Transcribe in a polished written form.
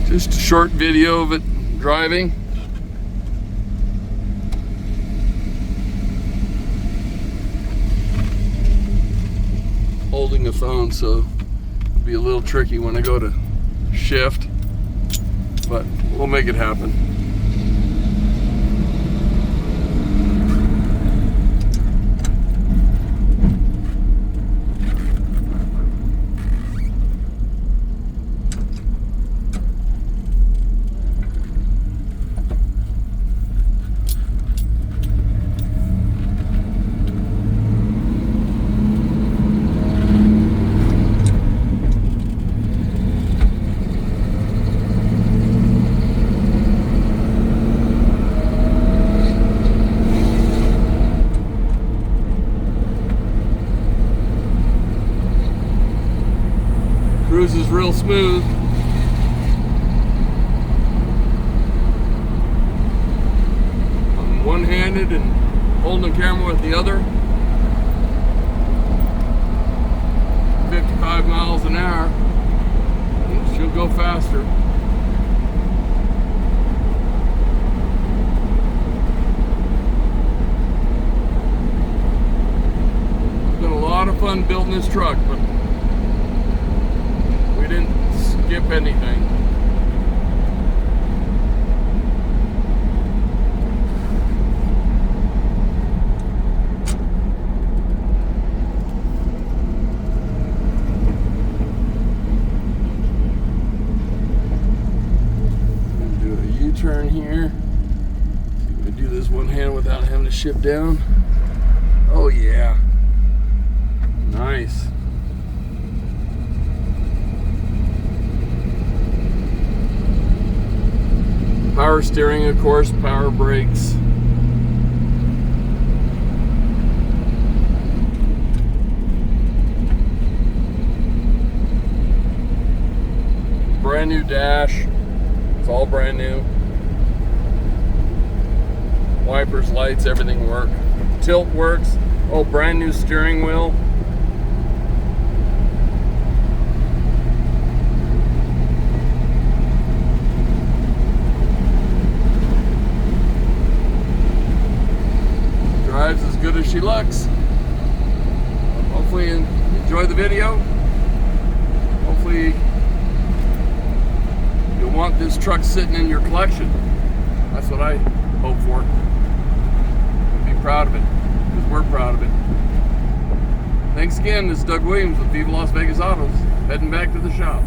Just a short video of it driving. Holding the phone, so it'll be a little tricky when I go to shift, but we'll make it happen. Cruise is real smooth. I'm one-handed and holding the camera with the other. 55 miles an hour. She'll go faster. It's been a lot of fun building this truck, but we didn't skip anything. I'm gonna do a U-turn here. See if I do this one hand without having to shift down. Oh yeah. Nice. Power steering, of course, power brakes. Brand new dash. It's all brand new. Wipers, lights, everything work. Tilt works. Oh, brand new steering wheel. Drives as good as she looks. Hopefully you enjoy the video. Hopefully you'll want this truck sitting in your collection. That's what I hope for. Be proud of it, because we're proud of it. Thanks again. This is Doug Williams with Viva Las Vegas Autos, heading back to the shop.